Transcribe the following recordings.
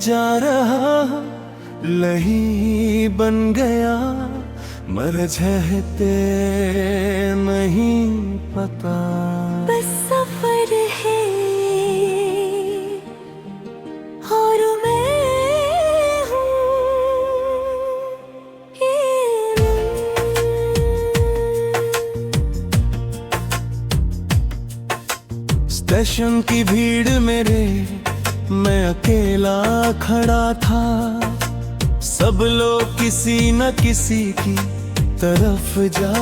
जा रहा, लही बन गया, मर जाते नहीं पता। बस सफर है और मैं हूँ स्टेशन की भीड़ मेरे, मैं अकेला खड़ा था। सब लोग किसी न किसी की तरफ जा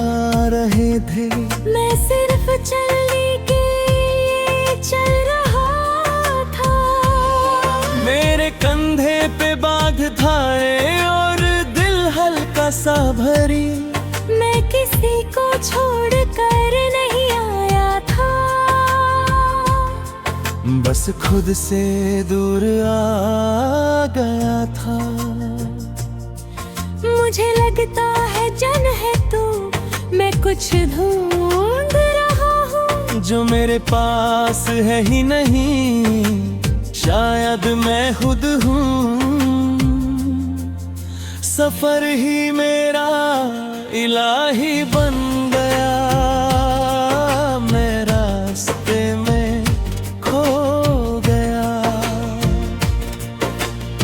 रहे थे। मैं सिर्फ चलने के चल रहा था। मेरे कंधे पे बाघ था और दिल हल्का सा भरी। मैं किसी को छोड़ कर नहीं आया था, बस खुद से दूर आ गया था। मुझे लगता है जन है तू, मैं कुछ ढूंढ रहा हूँ जो मेरे पास है ही नहीं, शायद मैं खुद हूँ। सफर ही मेरा इलाही बन गया, मैं रास्ते में खो गया।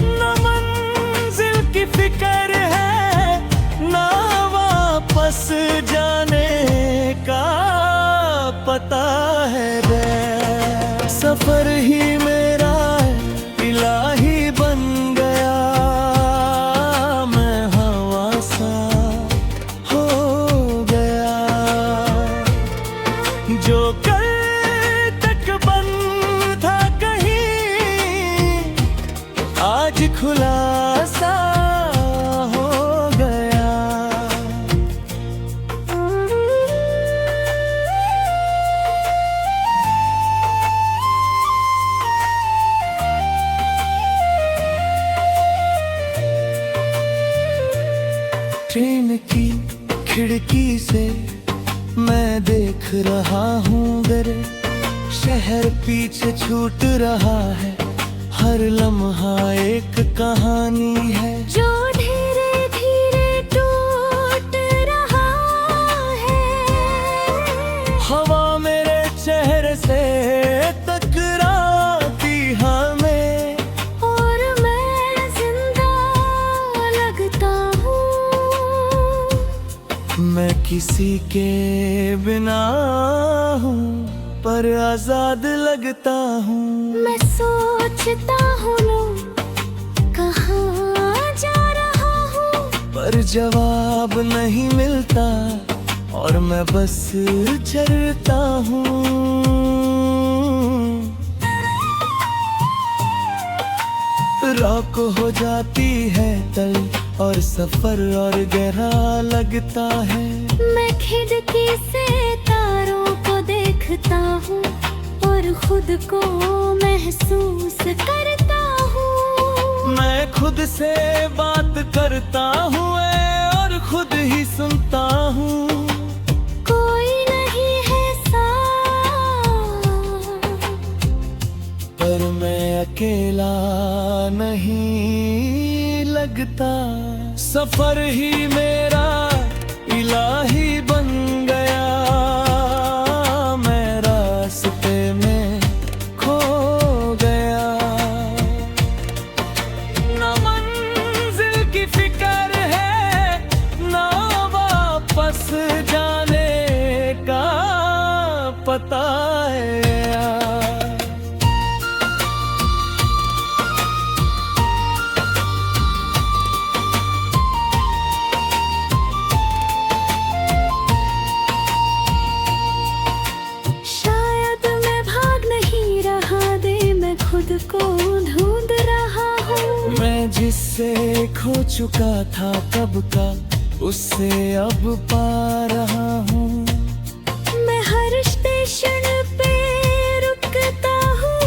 न मंजिल की फिक्र है, ना वापस जाने का पता है रे। सफर ही मेरा इलाही बन गया, मैं हवा सा हो गया। जो कल तक बंद था कहीं, आज खुला सा हो गया। ट्रेन की खिड़की से मैं देख रहा हूँ गरे, शहर पीछे छूट रहा है, हर लम्हा एक कहानी है जो धीरे धीरे टूट रहा है। हवा मेरे चेहरे से टकराती हमें, और मैं जिंदा लगता हूँ। मैं किसी के बिना हूँ पर आजाद लगता हूँ। मैं सोचता हूँ कहाँ जा रहा हूँ, पर जवाब नहीं मिलता और मैं बस चलता हूँ। रात हो जाती है तल और सफर और गहरा लगता है। मैं खिड़की से तारों को देखता हूँ और खुद को महसूस करता हूँ। मैं खुद से बात करता हूँ और खुद ही सुनता हूँ। कोई नहीं है साथ, पर मैं अकेला नहीं लगता। सफर ही मेरा इलाही बन गया, मैं रास्ते में खो गया। न मंजिल की फिक्र है, ना वापस जाने का पता है। खुद को ढूंढ रहा हूँ। मैं जिससे खो चुका था कब का, उससे अब पा रहा हूँ। मैं हर स्टेशन पे रुकता हूँ,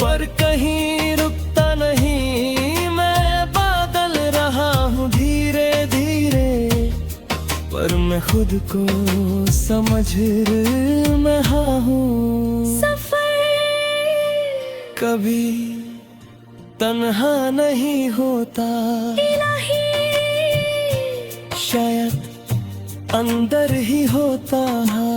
पर कहीं रुकता नहीं। मैं बादल रहा हूँ धीरे धीरे, पर मैं खुद को समझ रहा हूँ। सफर कभी तन्हा नहीं होता, इलाही शायद अंदर ही होता है।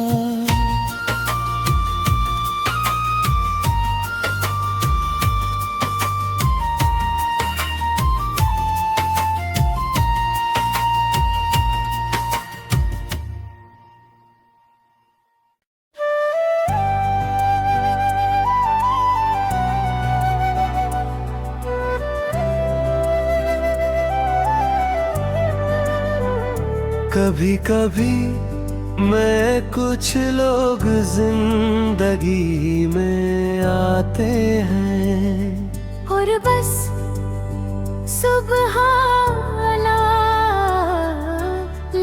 कभी कभी मैं कुछ लोग जिंदगी में आते हैं और बस सुबह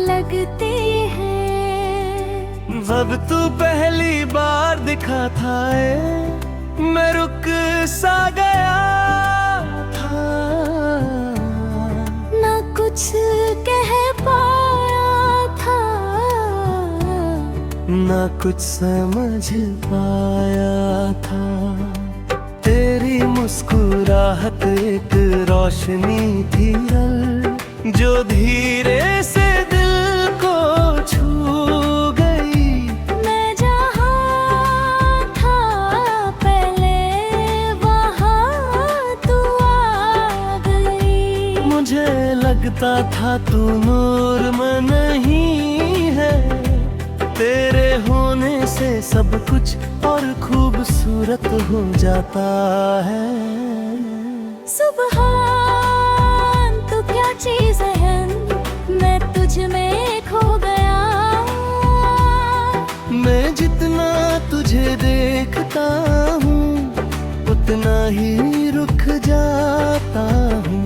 लगते हैं। जब तू पहली बार दिखा था मैं रुक सा गया था, ना कुछ कह पाया था, ना कुछ समझ पाया था। तेरी मुस्कुराहट एक रोशनी थी जो धीरे से दिल को छू गई। मैं जहाँ था पहले वहाँ तू आ गई। मुझे लगता था तू नूर में नहीं है, तेरे होने से सब कुछ और खूबसूरत हो जाता है। सुबहान तू क्या चीज है, मैं तुझ में खो गया। मैं जितना तुझे देखता हूँ उतना ही रुक जाता हूँ।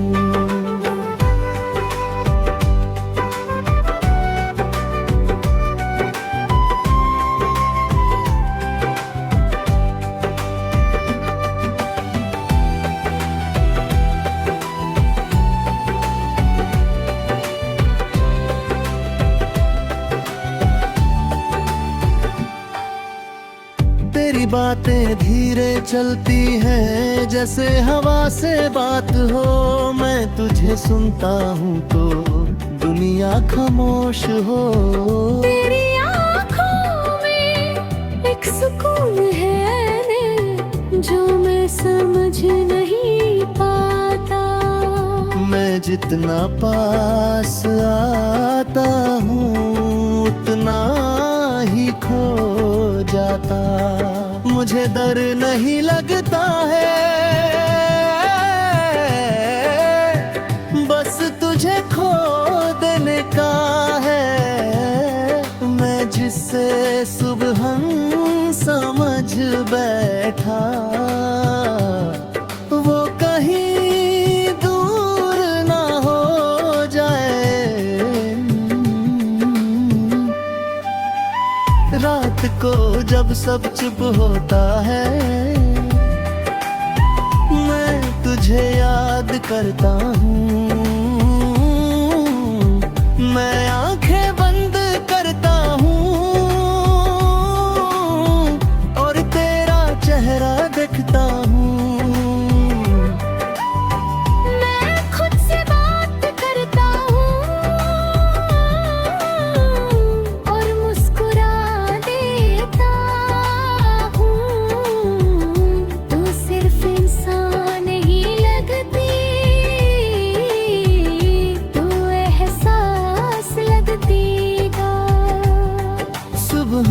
तेरी बातें धीरे चलती हैं जैसे हवा से बात हो। मैं तुझे सुनता हूँ तो दुनिया खामोश हो। तेरी आँखों में एक सुकून है जो मैं समझ नहीं पाता। मैं जितना पास आता हूँ उतना ही खो जाता। मुझे डर नहीं लगता है, बस तुझे खो देने का है। मैं जिससे सुबह समझ बैठा वो कहीं दूर ना हो जाए। रात को जब सब चुप होता है मैं तुझे याद करता हूँ। मैं आंखें बंद करता हूँ और तेरा चेहरा देखता हूँ। मैं खुद से बात करता हूँ और मुस्कुरा देता हूँ। तू सिर्फ इंसान ही लगती, तू एहसास लगती का। सुबह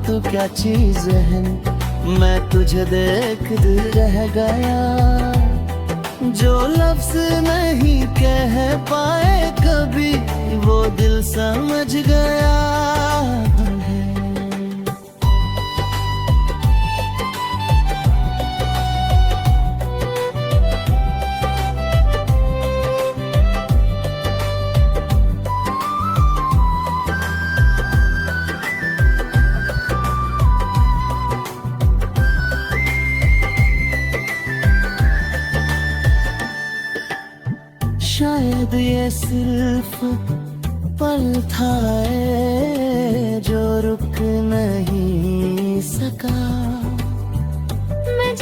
तो क्या चीज है, मैं तुझे देख दिल रह गया। जो लफ्ज नहीं कह पाए कभी वो दिल समझ गया है। शायद ये सिर्फ पल था जो रुक नहीं सका। मैं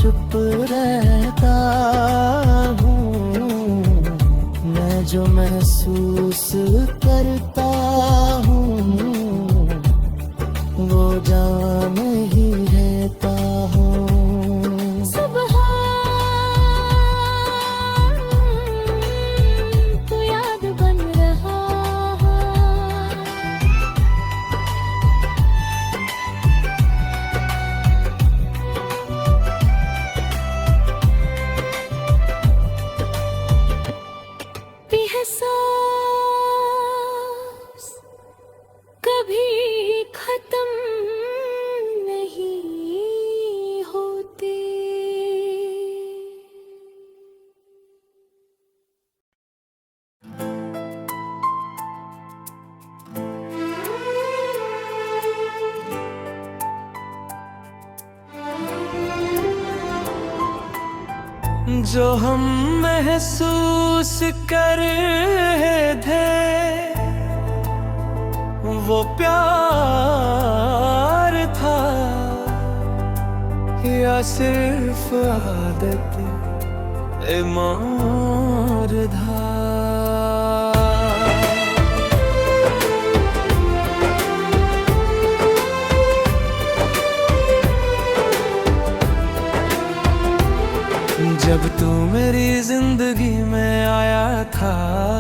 चुप रहता हूँ, मैं जो महसूस करता हूँ वो जान ही रहता हूँ। सुबह तू याद बन रहा एहसास कभी खत्म नहीं होते। जो हम महसूस कर रहे थे वो प्यार था या सिर्फ आदत इमार था। जब तू मेरी जिंदगी में आया था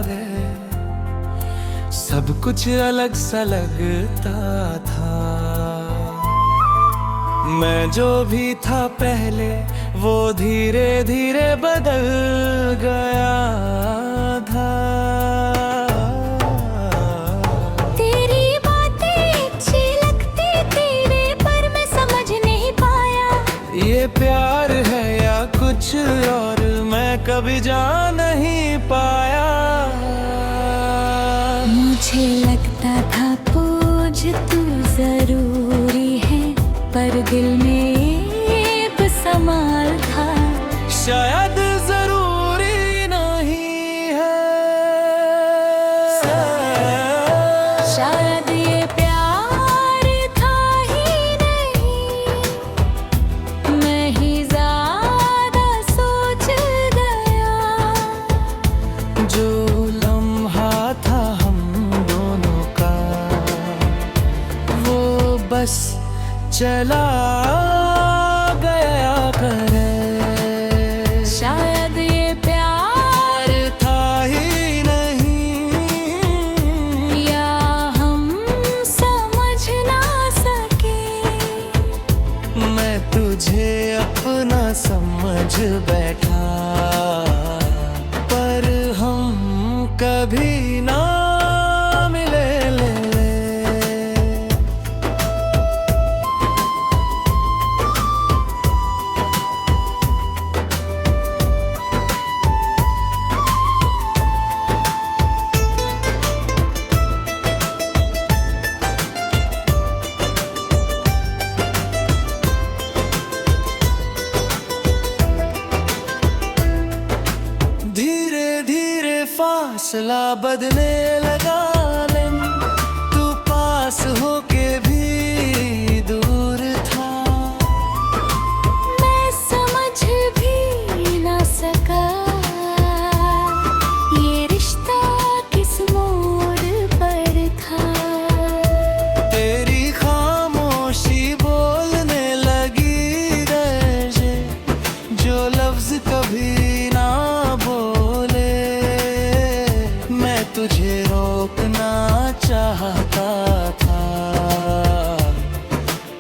रे, सब कुछ अलग सा लगता था। मैं जो भी था पहले वो धीरे धीरे बदल गया था। तेरी बातें अच्छी लगती तेरे पर मैं समझ नहीं पाया ये प्यार है या कुछ और मैं कभी जान नहीं पाया। मुझे लगता था पूछ तू जरूरी है, पर दिल में एक सवाल था शायद जरूरी नहीं है। शायद ये प्यार था ही नहीं, मैं ही ज्यादा सोच गया। जो लम्हा था हम दोनों का वो बस चला गया करे। शायद ये प्यार था ही नहीं या हम समझ ना सके। मैं तुझे अपना समझ बैठा पर हम कभी ना मिले। धीरे धीरे फासला बदलने लगा लेकिन तू पास होके भी दूर था। मैं समझ भी ना सका ये रिश्ता किस मोड़ पर था। तेरी खामोशी बोलने लगी गए जो लफ्ज कभी ना बोले। मैं तुझे रोकना चाहता था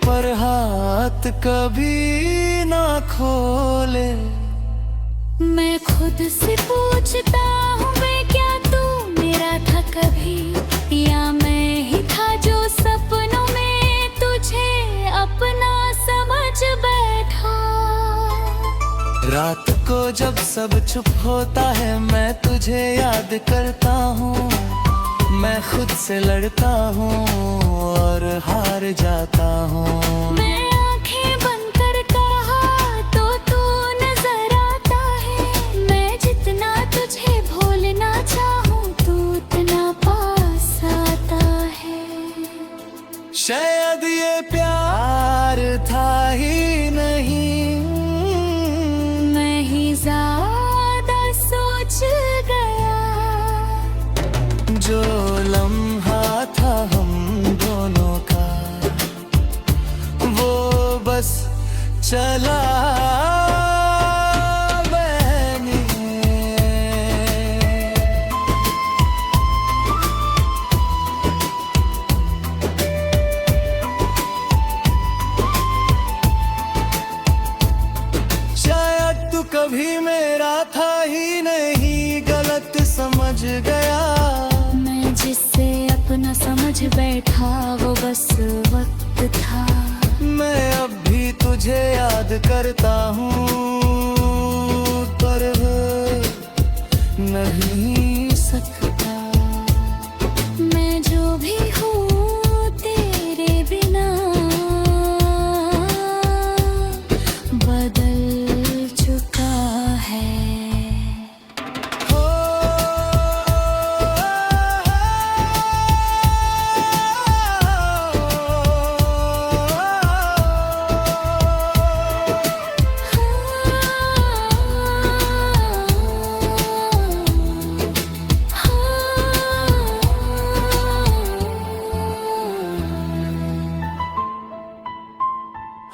पर हाथ कभी ना खोले। मैं खुद से पूछता हूँ वे क्या तू मेरा था कभी, या मैं ही था जो सपनों में तुझे अपना समझ बैठा। रात को जब सब चुप होता है मैं तुझे याद करता हूँ। मैं खुद से लड़ता हूँ और हार जाता हूँ। मैं आंखें बंद कर कहा तो तू नजर आता है। मैं जितना तुझे भूलना चाहूँ तू उतना पास आता है। शायद ये प्यार था ही नहीं बहने। शायद तू कभी मेरा था ही नहीं, गलत समझ गया। मैं जिससे अपना समझ बैठा वो बस वक्त था। मैं अब भी तुझे याद करता हूँ, पर नहीं सकता। मैं जो भी हूँ तेरे बिना बदल चुका है।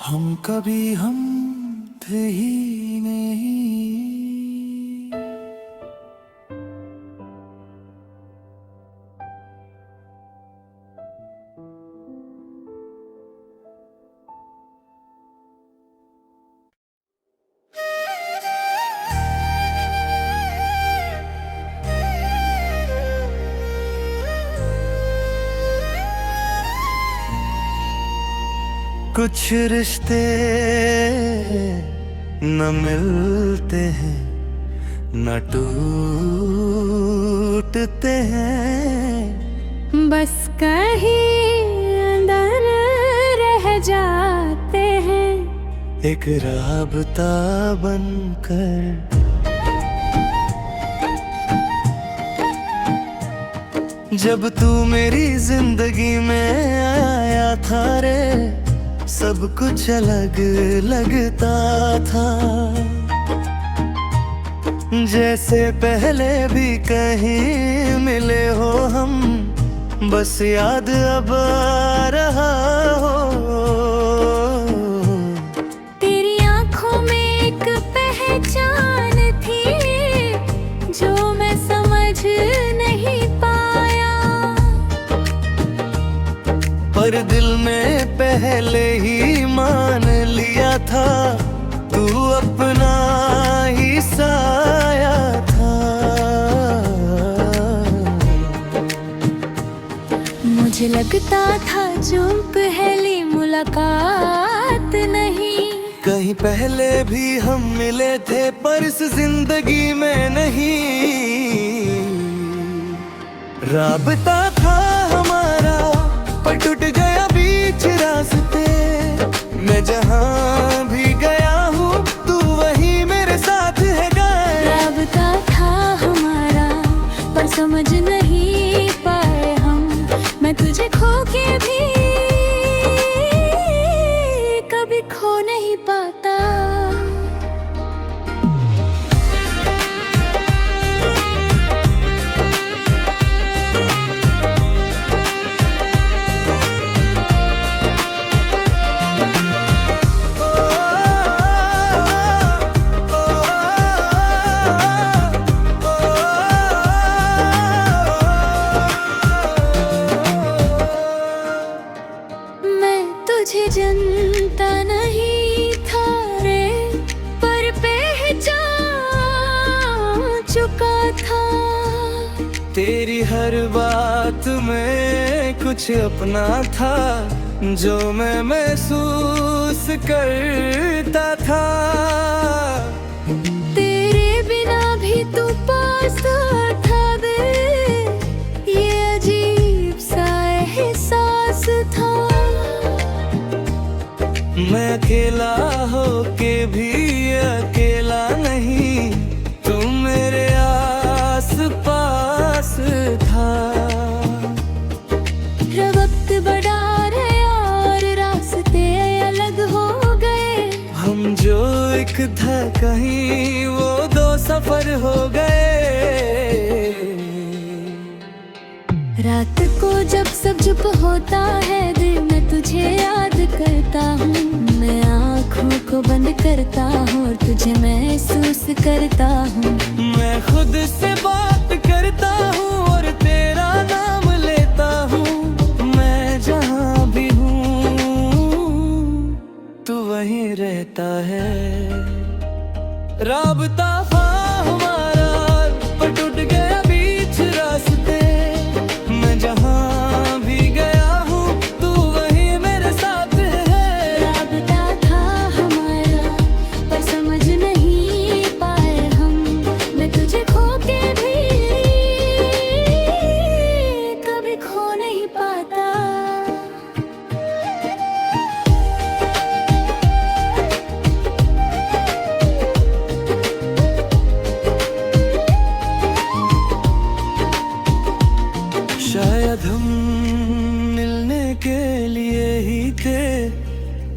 हम कभी हम थे ही नहीं। कुछ रिश्ते न मिलते हैं न टूटते हैं, बस कहीं अंदर रह जाते हैं। एक राबता बनकर। जब तू मेरी जिंदगी में आया था रे, सब कुछ अलग लगता था। जैसे पहले भी कहीं मिले हो हम, बस याद अब आ रहा हो। तेरी आंखों में एक पहचान थी जो मैं समझ नहीं पाया, पर दिल में पहले ही मान लिया था तू अपना ही साया था। मुझे लगता था जो पहली मुलाकात नहीं, कहीं पहले भी हम मिले थे पर इस जिंदगी में नहीं। राबता था हमारा पर टूट गया बीच रास्ते। मैं जहाँ भी गया हूँ तू वहीं मेरे साथ है गए। राबता था हमारा पर समझ नहीं पाए हम, मैं तुझे खो के भी कभी खो नहीं पाता। तुझे जनता नहीं था रे, पर पहचान चुका था। तेरी हर बात में कुछ अपना था जो मैं महसूस करता था। तेरे बिना भी तू पास था बे, ये अजीब सा एहसास था। मैं अकेला होके भी अकेला नहीं, तू मेरे आस पास था। वक्त बढ़ा रहे और रास्ते अलग हो गए, हम जो एक था कहीं वो दो सफर हो गए। रात को जब सब चुप होता है, दिल में तुझे याद करता हूँ। मैं आँखों को बंद करता हूँ और तुझे महसूस करता हूँ। मैं खुद से बात करता हूँ और तेरा नाम लेता हूँ। मैं जहाँ भी हूँ तू वहीं रहता है। राबता था हमारा पर टूट गया बीच रास्ते। मैं जहाँ भी गया हूँ तू वहीं मेरे साथ है। राबता था हमारा पर समझ नहीं पाए हम। मैं तुझे खो के भी कभी खो नहीं पाता। शायद हम मिलने के लिए ही थे,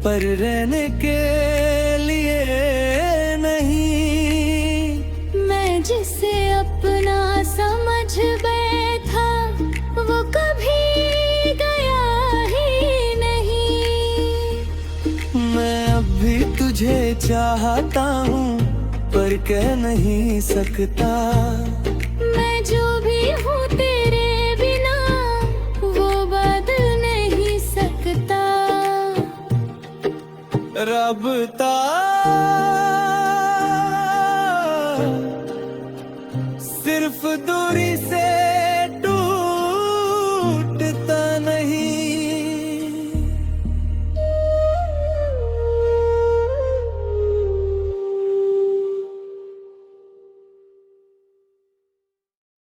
पर रहने के लिए नहीं। मैं जिसे अपना समझ बैठा वो कभी गया ही नहीं। मैं अब भी तुझे चाहता हूँ पर कह नहीं सकता। मैं जो भी हूँ तेरे बिना वो बदल नहीं सकता। राबता